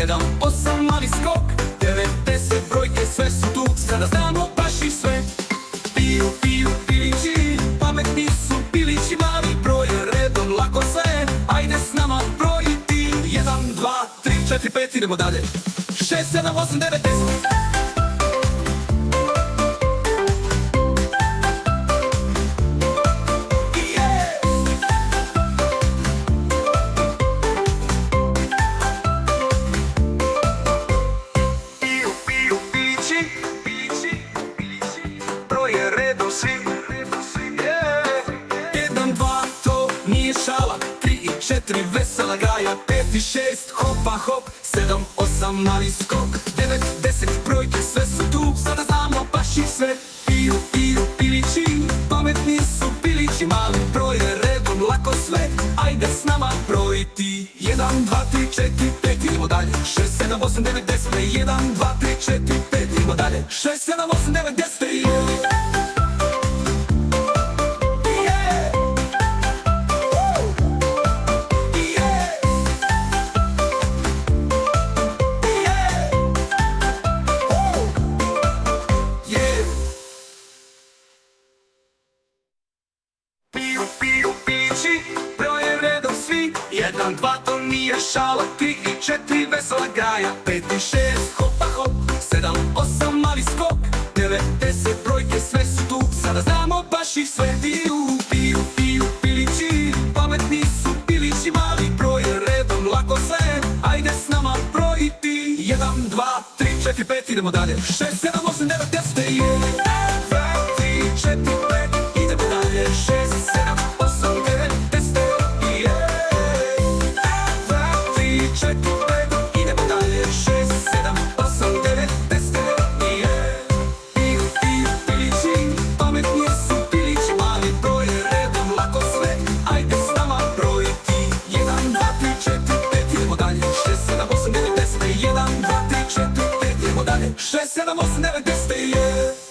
7, 8, mali skok 9, 10, brojke sve su tu, sada znamo baš i sve. Piju, piju, pilići, pametni su pilići, mali broj je redom lako sve. Ajde s nama brojiti, 1, 2, 3, 4, 5, idemo dalje. 6, 7, 8, 9, 10. Šala, 3 i 4 vesela graja, 5 i 6 hopa hop, 7, 8 mali skok, 9, 10 brojke sve su tu, sada znamo baš i sve. Piju, piju, pilići, pametni su pilići, mali broj je redom lako sve. Ajde s nama brojiti, 1, 2, 3, 4, 5, idemo dalje. 6, 7, 8, 9, 10, 1, 2, 3, 4, 5, idemo dalje. 6, 7, 8, 9, 10, broje redom svi, 1, 2, to nije šala, 3 i 4 vesela graja, 5 i 6 hopa hop, 7, 8 mali skok, 9, 10 brojke sve su tu, sada znamo baš i sve. Piju, piju, piju, pilići, pametni su pilići, mali broj je redom lako sve. Ajde s nama brojiti, 1, 2, 3, 4, 5, idemo dalje. 6, 7, 8, 9, 10, 1, 2, 3, 4, 5, idemo dalje. 6, 7, 8, 9, 10, 1, 2, 3, 4, 5, idemo dalje. 6, 7, 8, 9, 10, 1, piju, piju, pilići, pametni su pilići, mali broj je redom lako sve. Ajde s nama brojiti, 1, 2, 3, 4, 5, idemo dalje. 6, 7, 8, 9, 10, 1, 2, 3, 4, 5, idemo dalje. 6, 7, 8, 9, 10,